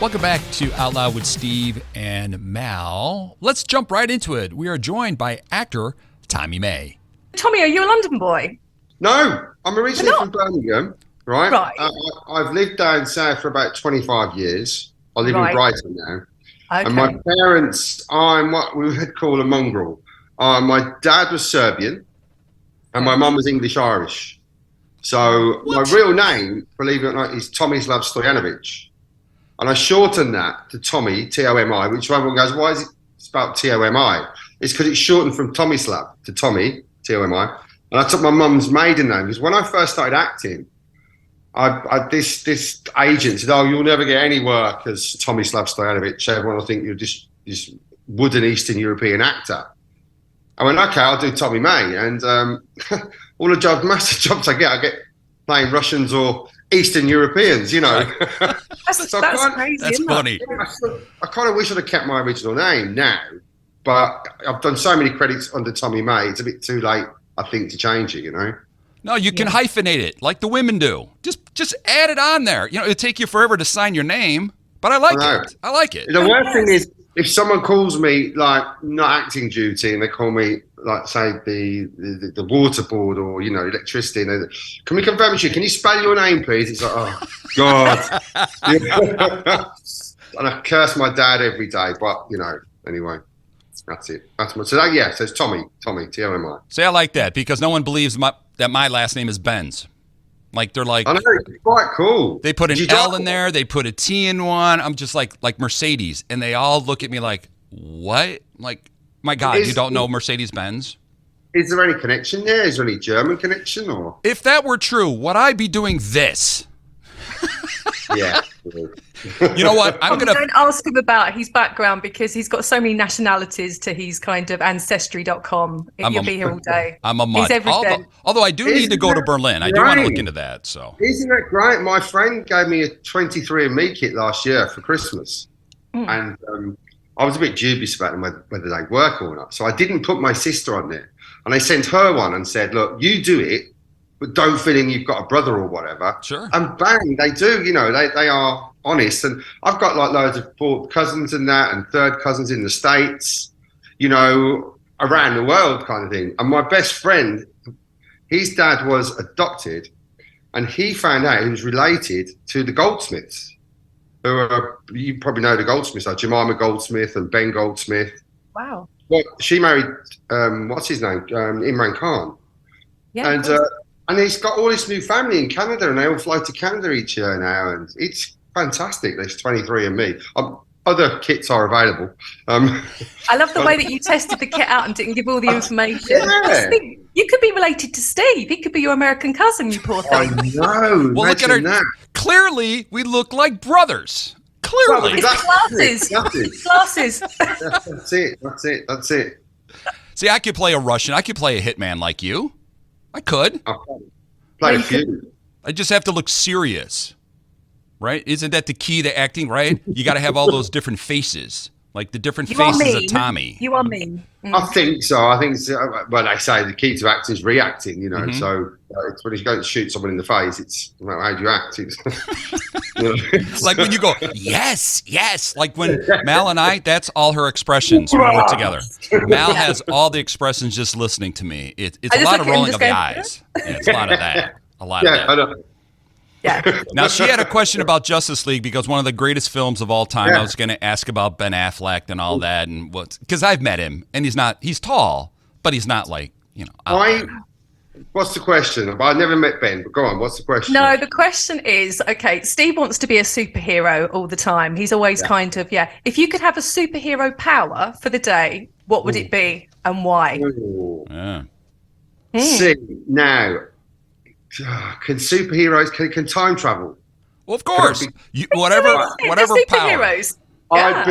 Welcome back to Out Loud with Steve and Mal. Let's jump right into it. We are joined by actor Tomi May. Tommy, are you a London boy? No, I'm originally from Birmingham, right? Right. I've lived down south for about 25 years. I live in Brighton now. Okay. And my parents, I'm what we would call a mongrel. My dad was Serbian and my mum was English-Irish. So my real name, believe it or not, is Tomislav Stojanovic. And I shortened that to Tommy, T-O-M-I, which everyone goes, why is it spelled T-O-M-I? It's because it's shortened from Tomislav to Tommy, T-O-M-I. And I took my mum's maiden name because when I first started acting, this agent said, oh, you'll never get any work as Tomislav Stojanovic. Everyone will think you're just this wooden Eastern European actor. I went, okay, I'll do Tomi May. And all the jobs, most of the jobs I get playing Russians or Eastern Europeans, you know. That's crazy. That's funny. I kind of wish I'd have kept my original name now, but I've done so many credits under Tomi May, it's a bit too late, I think, to change it, you know. No, you can hyphenate it like the women do. Just add it on there. You know, it'll take you forever to sign your name, but I like it. I like it. The worst thing is if someone calls me like not acting duty and they call me like say the water board or you know electricity, and they, can we confirm with you? Can you spell your name, please? It's like, oh God. And I curse my dad every day, but you know, anyway. That's it. That's my, so it's Tommy, T-O-M-I. See, I like that because no one believes that my last name is Benz. Like they're like, I know, it's quite cool. They put an L in there, they put a T in one. I'm just like Mercedes, and they all look at me like, what? Like, my God, you don't know Mercedes Benz? Is there any connection there? Is there any German connection or? If that were true, would I be doing this? Yeah. You know what? Don't ask him about his background because he's got so many nationalities to his kind of ancestry.com. You'll be here all day. I'm a mutt. Although I do need to go to Berlin. I do want to look into that. So isn't that great? My friend gave me a 23andMe kit last year for Christmas. And I was a bit dubious about them, whether they work or not. So I didn't put my sister on there. And I sent her one and said, look, you do it, but don't feel in you've got a brother or whatever. Sure. And bang, they do. You know, they are honest. And I've got like loads of fourth cousins and that and third cousins in the States, you know, around the world kind of thing. And my best friend, his dad was adopted and he found out he was related to the Goldsmiths. Who are, you probably know the Goldsmiths, like Jemima Goldsmith and Ben Goldsmith. Wow. Well, she married, what's his name? Imran Khan. Yeah. And he's got all this new family in Canada and they all fly to Canada each year now. And it's fantastic. There's 23andMe. Other kits are available. I love the way that you tested the kit out and didn't give all the information. Yeah. You could be related to Steve. He could be your American cousin, you poor thing. I know. Well, look at her. That. Clearly, we look like brothers. Clearly. It's glasses. That's it. See, I could play a Russian. I could play a hitman like you. I could. Play a few. I just have to look serious. Right? Isn't that the key to acting, right? You got to have all those different faces. Like the different faces of Tommy. You are mean. I think so. Well, they say the key to acting is reacting, you know. Mm-hmm. So it's when you go to shoot someone in the face, it's well, how do you act? It's, like when you go, yes. Like when Mal and I, that's all her expressions when we're together. Mal has all the expressions just listening to me. It's a lot of rolling of the eyes. Yeah, it's a lot of that. A lot of that. I know. Yeah. Now, she had a question about Justice League because one of the greatest films of all time. I was going to ask about Ben Affleck and all that, and because I've met him, and he's tall, but he's not like, you know. What's the question? I've never met Ben, but go on. What's the question? No, the question is, okay, Steve wants to be a superhero all the time. He's always kind of, if you could have a superhero power for the day, what would it be and why? See, now, can superheroes, can time travel? Well, of course. Whatever superheroes. power.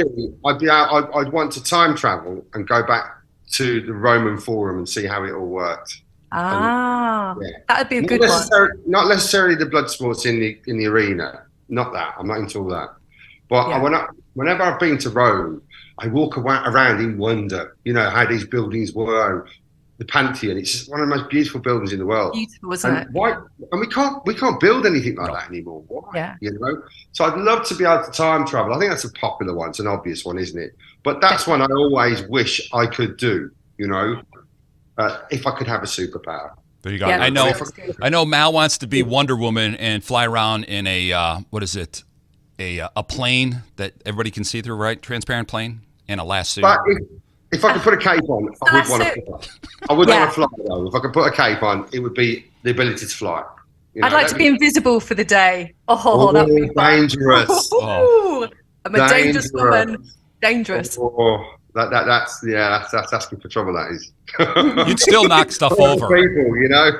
I'd want to time travel and go back to the Roman Forum and see how it all worked. That would be a good one. Not necessarily the blood sports in the arena. Not that. I'm not into all that. But whenever I've been to Rome, I walk around in wonder, you know, how these buildings were. the Pantheon. It's just one of the most beautiful buildings in the world. Beautiful, isn't it? Why? And we can't build anything like that anymore. Why? Yeah. You know. So I'd love to be able to time travel. I think that's a popular one. It's an obvious one, isn't it? But that's one I always wish I could do. You know, if I could have a superpower. There you go. Yeah, I know. Mal wants to be Wonder Woman and fly around in a what is it? A plane that everybody can see through, right? Transparent plane and a lasso. But if I could put a cape on, I would want to fly. I would want to fly though. If I could put a cape on, it would be the ability to fly. You know, I'd like to be invisible for the day. Oh, that'd be dangerous. I'm a dangerous woman. Dangerous. That's asking for trouble. That is. You'd still knock stuff over. People, you know,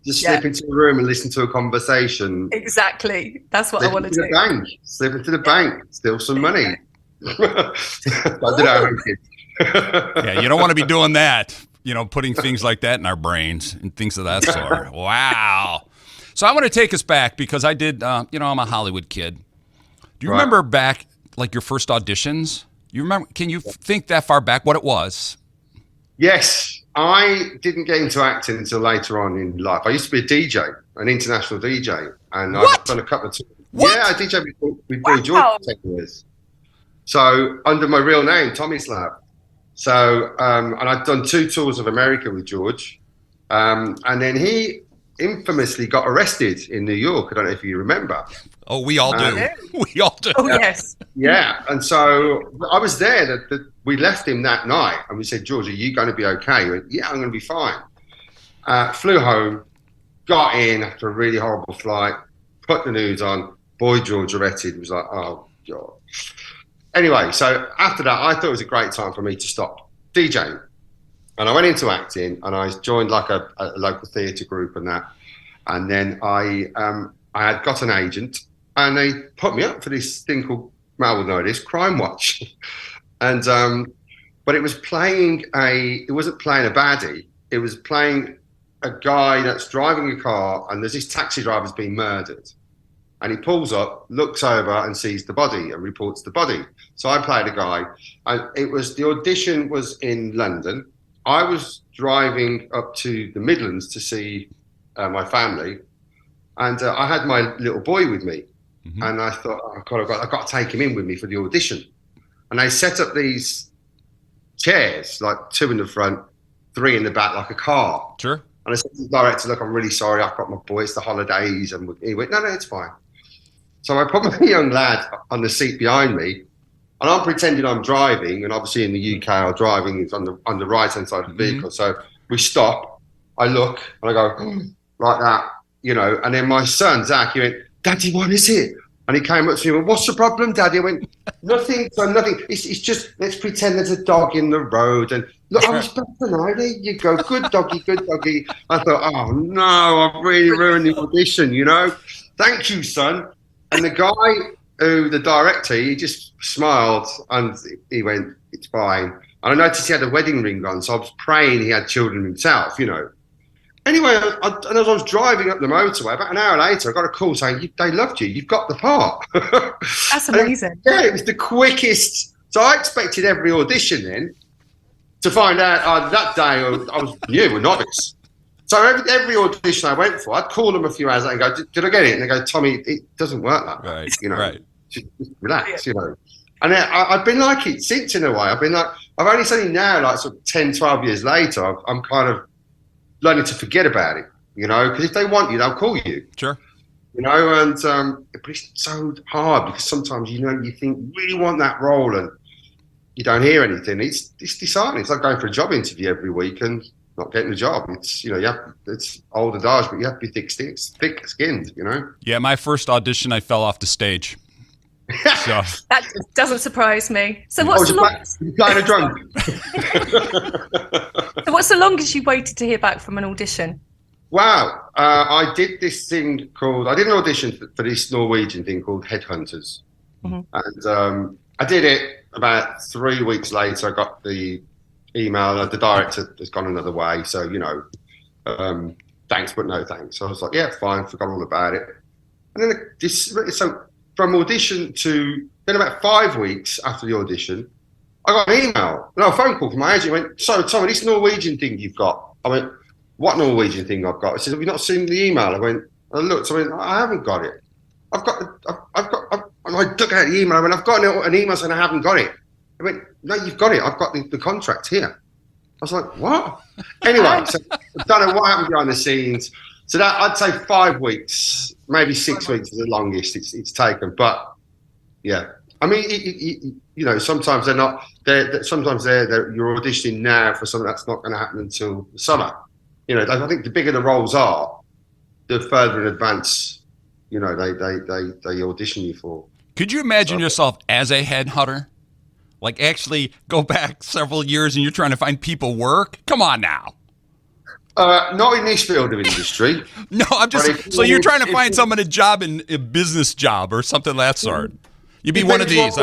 just slip into a room and listen to a conversation. Exactly. That's what I want to do. Slip into the bank, steal some money. I don't know. Yeah, you don't want to be doing that. You know, putting things like that in our brains and things of that sort. Wow. So I want to take us back because I did. I'm a Hollywood kid. Do you remember back, like your first auditions? You remember? Can you think that far back? What it was? Yes, I didn't get into acting until later on in life. I used to be a DJ, an international DJ, and I've done a couple of tours. Yeah, I DJ with Boy George for 10 years. So under my real name, Tomi May. So and I'd done 2 tours of America with George, and then he infamously got arrested in New York. I don't know if you remember. Oh, we all do. We all do. Oh, yes. Yeah, and so I was there. That we left him that night, and we said, "George, are you going to be okay?" He went, "Yeah, I'm going to be fine." Flew home, got in after a really horrible flight, put the news on. Boy George arrested. It was like, oh God. Anyway, so after that, I thought it was a great time for me to stop DJing, and I went into acting, and I joined like a local theatre group and that, and then I had got an agent. And they put me up for this thing called, Mal will know this, Crime Watch. And but it was playing it wasn't playing a baddie. It was playing a guy that's driving a car, and there's this taxi driver's been murdered. And he pulls up, looks over and sees the body and reports the body. So I played a guy, and the audition was in London. I was driving up to the Midlands to see my family, and I had my little boy with me. Mm-hmm. And I thought, oh God, I've got to take him in with me for the audition. And they set up these chairs, like 2 in the front, 3 in the back, like a car. Sure. And I said to the director, look, I'm really sorry, I've got my boy, it's the holidays. And he went, no, it's fine. So I put my young lad on the seat behind me, and I'm pretending I'm driving. And obviously in the UK, our driving is on the right-hand side of the vehicle. Mm-hmm. So we stop, I look, and I go, like that, you know. And then my son, Zach, he went, Daddy, what is it? And he came up to me and went, what's the problem, Daddy? I went, nothing, son, nothing. It's just, let's pretend there's a dog in the road. And look, I was better now. There you go. Good doggy, good doggy. I thought, oh, no, I've really ruined the audition, you know. Thank you, son. And the guy, the director, he just smiled and he went, it's fine. And I noticed he had a wedding ring on, so I was praying he had children himself, you know. Anyway, and as I was driving up the motorway, about an hour later, I got a call saying, they loved you. You've got the part. That's amazing. It was the quickest. So I expected every audition then to find out that day I was new, a novice. So every audition I went for, I'd call them a few hours later and go, did I get it? And they go, Tommy, it doesn't work like that. Right, you know, right. Just relax, you know. And I've been like it since in a way. I've been like, I've only seen it now, like sort of 10, 12 years later, I'm kind of learning to forget about it, you know, because if they want you, they'll call you. Sure. You know, and but it's so hard because sometimes, you know, you think you really want that role and you don't hear anything. It's disheartening. It's like going for a job interview every week and not getting the job. It's, you know, it's old adage, but you have to be thick-skinned, you know. Yeah, my first audition, I fell off the stage. So. That doesn't surprise me. So what's the longest? Kind of drunk. So what's the longest you waited to hear back from an audition? Wow, I did this thing called. I did an audition for this Norwegian thing called Headhunters, and I did it. About 3 weeks later, I got the email. The director has gone another way, so you know, thanks but no thanks. So I was like, yeah, fine, forgot all about it. And then so from audition to then about 5 weeks after the audition, I got an email, no, a phone call from my agent. Went, so Tommy, this Norwegian thing you've got, I went, what Norwegian thing I've got? I said, have you not seen the email? I looked, I went, I haven't got it. And I took out the email, and I've got an email saying I haven't got it. I went, no, you've got it. I've got the contract here. I was like, what? Anyway, so I don't know what happened behind the scenes. So that, I'd say 5 weeks, maybe 6 weeks is the longest it's taken. But yeah, I mean, you know, sometimes they're not. Sometimes you're auditioning now for something that's not going to happen until the summer. You know, I think the bigger the roles are, the further in advance, you know, they audition you for. Could you imagine yourself as a headhunter? Like actually go back several years and you're trying to find people work? Come on now. Not in this field of industry. No, I'm just. So you're trying to find someone a job in a business job or something of that sort. You'd be one of these.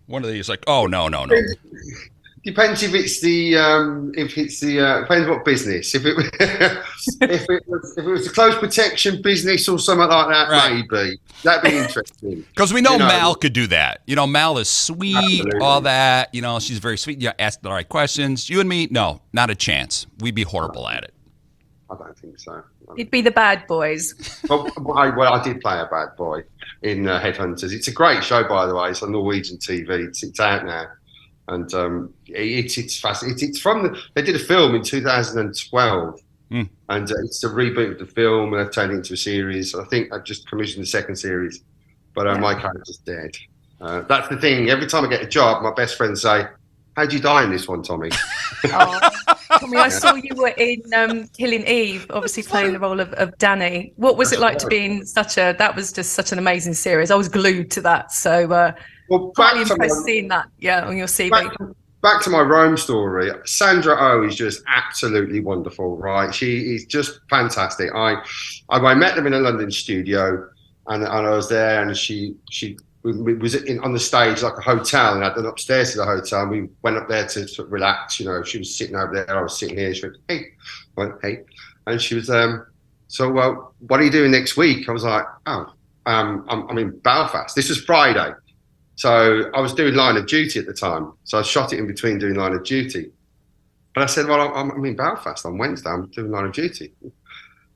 One of these, like, oh no. Depends if it's the depends what business. If it was a close protection business or something like that, right. Maybe that'd be interesting. Because we know Mal could do that. You know, Mal is sweet, absolutely. All that. You know, she's very sweet. You ask the right questions. You and me, no, not a chance. We'd be horrible at it. I don't think so. You'd be the bad boys. Well, I did play a bad boy in Headhunters. It's a great show, by the way. It's on Norwegian TV. It's out now. And it's fascinating. It's from they did a film in 2012, and it's a reboot of the film, and they've turned it into a series. I think I've just commissioned the second series, but my character's dead. That's the thing. Every time I get a job, my best friends say, "How'd you die in this one, Tommy?" Tommy, I saw you were in Killing Eve, obviously playing the role of Danny. What was it like to be in that was just such an amazing series. I was glued to that. So quite impressed seeing that, on your CV. Back to my Rome story. Sandra Oh is just absolutely wonderful, right? She is just fantastic. I met them in a London studio, and I was there, and she was on the stage like a hotel, and I'd gone upstairs to the hotel, and we went up there to sort of relax. You know, she was sitting over there, I was sitting here. She went, hey. I went, hey. And she was, so what are you doing next week? I was like, I'm in Belfast. This was Friday. So I was doing Line of Duty at the time. So I shot it in between doing Line of Duty. But I said, well, I'm in Belfast on Wednesday. I'm doing Line of Duty.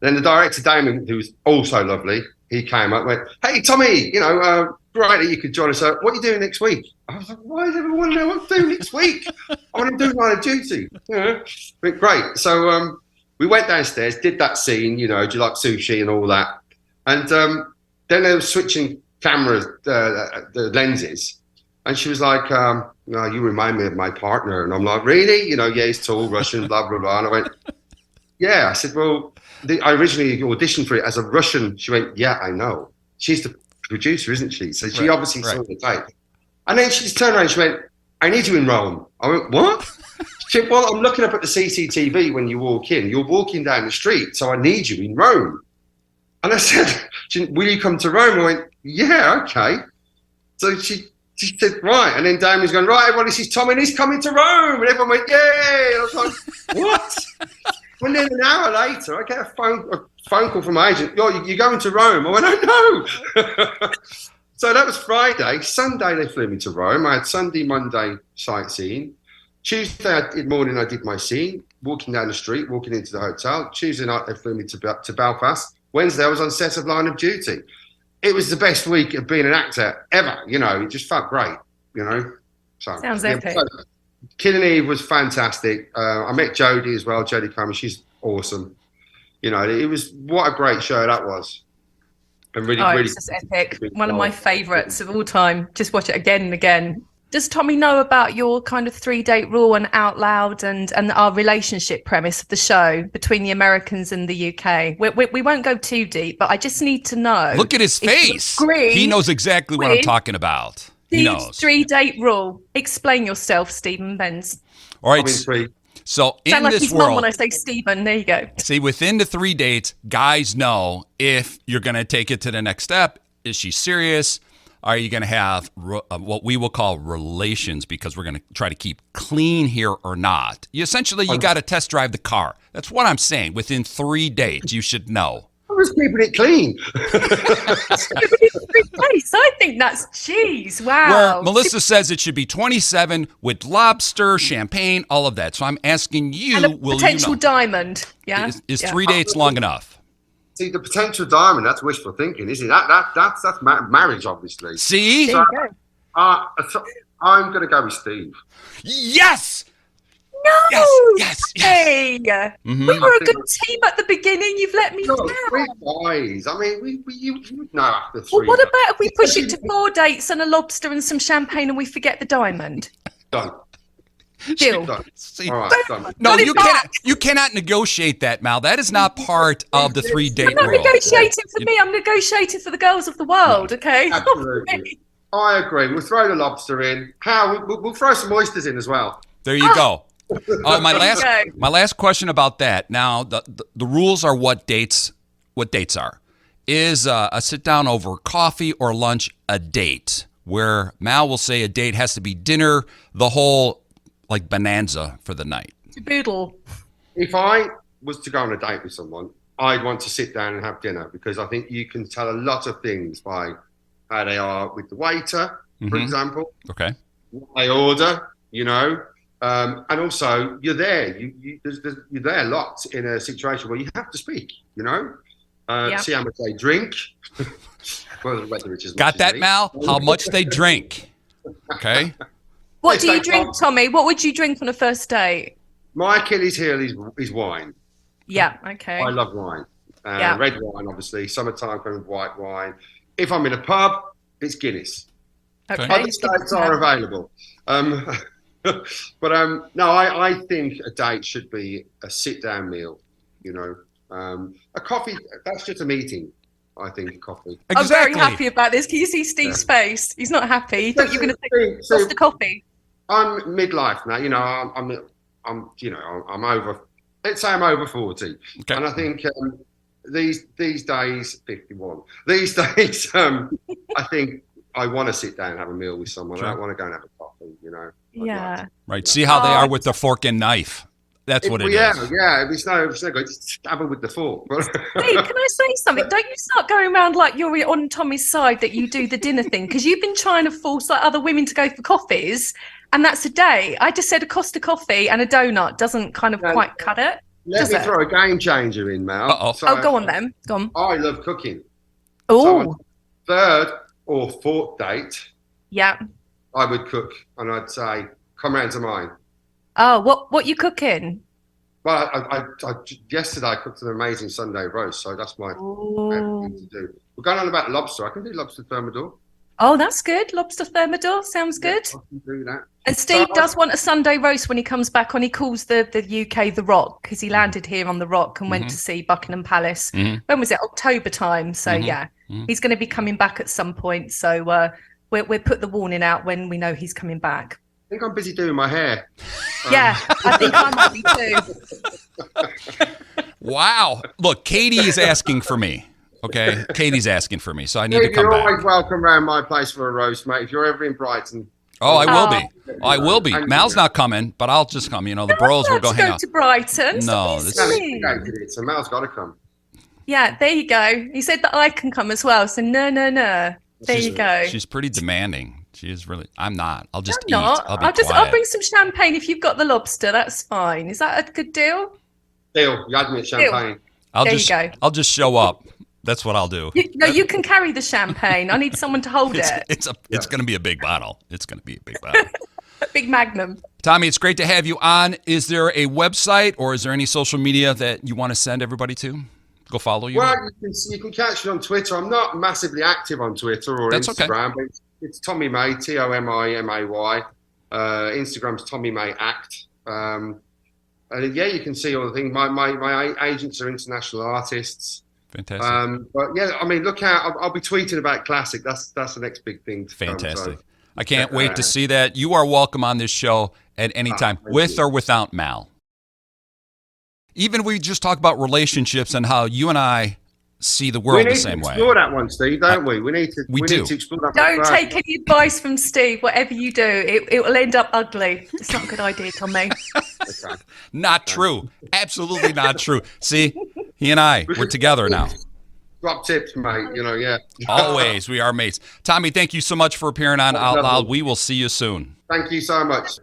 Then the director, Damon, who was also lovely, he came up and went, hey, Tommy, you know, great that you could join us. What are you doing next week? I was like, why does everyone know what I'm doing next week? I want to do Line of Duty. But great. So we went downstairs, did that scene, you know, do you like sushi and all that? And then they were switching cameras, the lenses, and she was like, no, you remind me of my partner. And I'm like, really? You know, yeah, he's tall, Russian, blah, blah, blah. And I went, yeah. I said, well, I originally auditioned for it as a Russian. She went, yeah, I know. She's the producer, isn't she? So she obviously saw the tape. And then she just turned around and she went, I need you in Rome. I went, what? She said, well, I'm looking up at the CCTV when you walk in. You're walking down the street, so I need you in Rome. And I said, will you come to Rome? I went, yeah, okay. So she said, right. And then Dan was going, right, everybody, this is Tommy, and he's coming to Rome. And everyone went, yay. And I was like, what? Well, then an hour later, I get a phone call from my agent. You're going to Rome. I went, oh, no. So that was Friday. Sunday, they flew me to Rome. I had Sunday, Monday sightseeing. Tuesday morning, I did my scene, walking down the street, walking into the hotel. Tuesday night, they flew me to Belfast. Wednesday, I was on set of Line of Duty. It was the best week of being an actor ever. You know, it just felt great, you know. So, sounds epic. So, Killing Eve was fantastic. I met Jodie as well, Jodie Comer. She's awesome. You know, it was, what a great show that was. And really, it's just epic. One of my favourites of all time. Just watch it again and again. Does Tommy know about your kind of 3-date rule and Out Loud and our relationship premise of the show between the Americans and the UK? We won't go too deep, but I just need to know. Look at his face. He knows exactly what I'm talking about. He knows. 3-date rule. Explain yourself, Stephen Benz. All right. So in like this his world, mom when I say Stephen, there you go. See, within the 3 dates, guys know if you're going to take it to the next step. Is she serious? Are you going to have what we will call relations, because we're going to try to keep clean here or not? You got to test drive the car. That's what I'm saying. Within 3 dates, you should know. I'm just keeping it clean. I think that's cheese. Wow. Where Melissa says it should be 27 with lobster, champagne, all of that. So I'm asking you, And a will potential you know? diamond. Yeah. Is 3 dates long enough? See, the potential diamond, that's wishful thinking, isn't it? That's marriage, obviously. See? There you go. So I'm going to go with Steve. Yes! No. Yes. Hey. Mm-hmm. We were a good team at the beginning. You've let me down. Three guys. I mean, you would know after 3 Well, what about if we push it to 4 dates and a lobster and some champagne and we forget the diamond? Done. Deal. Done. See? All right, done. No, Put it you back. cannot. You cannot negotiate that, Mal. That is not part of the 3-date I'm not rule. negotiating for me. I'm negotiating for the girls of the world. Okay. Absolutely. I agree. We'll throw the lobster in. We'll throw some oysters in as well. There you go. My last question about that. Now, the rules are what dates are. Is a sit down over coffee or lunch a date? Where Mal will say a date has to be dinner, the whole like bonanza for the night. Boodle. If I was to go on a date with someone, I'd want to sit down and have dinner because I think you can tell a lot of things by how they are with the waiter, for example. Okay. What they order, and also you're there. You're there a lot in a situation where you have to speak. See how much they drink. Got that, Mal? How much they drink. Okay. What do you drink, Tommy? What would you drink on a first date? My Achilles heel is wine. Yeah. Okay. I love wine. Red wine, obviously. Summertime, kind of white wine. If I'm in a pub, it's Guinness. Okay. Other states are available. But no, I think a date should be a sit-down meal. A coffee, that's just a meeting. I think coffee. Exactly. I'm very happy about this. Can you see Steve's face? He's not happy. He thought you were going to say, what's the coffee? I'm midlife now. I'm over. Let's say I'm over 40, and I think these days, 51. These days, I think I want to sit down and have a meal with someone. Sure. I don't want to go and have a coffee. Yeah. Right. See how they are with the fork and knife. That's what it is. Yeah. It's no good. Just stab it with the fork. Hey, can I say something? Don't you start going around like you're on Tommy's side that you do the dinner thing because you've been trying to force like other women to go for coffees, and that's a date. I just said a Costa coffee and a donut doesn't kind of quite cut it. Let me throw a game changer in, Mal. So, go on then. Go on. I love cooking. Oh. So third or fourth date, Yeah. I would cook, and I'd say, "Come round to mine." Oh, what you cooking? Well, I yesterday I cooked an amazing Sunday roast, so that's my favorite thing to do. We're going on about lobster. I can do lobster thermidor. Oh, that's good. Lobster thermidor sounds good. I can do that. And Steve does want a Sunday roast when he comes back on. He calls the UK the Rock because he landed here on the Rock and went to see Buckingham Palace. When was it? October time. So he's going to be coming back at some point. So we'll put the warning out when we know he's coming back. I think I'm busy doing my hair. Yeah, I think I might be too. Wow. Look, Katie is asking for me. Okay, Katie's asking for me, so I need to come You're back. always welcome around my place for a roast, mate. If you're ever in Brighton. Oh, I will be. I will be. Mal's not coming, but I'll just come. The bros will go hang out. To Brighton. No, So Mal's got to come. Yeah, there you go. He said that I can come as well. So no. There you go. She's pretty demanding. She is really. I'm not. I'll just eat. Not. I'll bring some champagne if you've got the lobster. That's fine. Is that a good deal? Deal. You had me at champagne. You go. I'll just show up. That's what I'll do. You can carry the champagne. I need someone to hold it. It's going to be a big bottle. It's going to be a big bottle. A big magnum. Tommy, it's great to have you on. Is there a website or is there any social media that you want to send everybody to? Go follow you? Well, you can catch me on Twitter. I'm not massively active on Twitter or Instagram, but it's Tomi May, TOMIMAY. Instagram's Tomi May Act. And you can see all the things. My agents are international artists. Fantastic. But yeah, I mean, look out! I'll be tweeting about Classic. That's the next big thing. Fantastic. I can't wait to see that. You are welcome on this show at any time, with or without Mal. Even we just talk about relationships and how you and I see the world the same way. We need to explore that one, Steve, don't we? We need to explore that. Don't take any advice from Steve. Whatever you do, it will end up ugly. It's not a good idea, Tommy. Not true. Absolutely not true. See, he and I, we're together now. Drop tips, mate. You know, yeah. Always, we are mates. Tomi, thank you so much for appearing on Out Loud. We will see you soon. Thank you so much.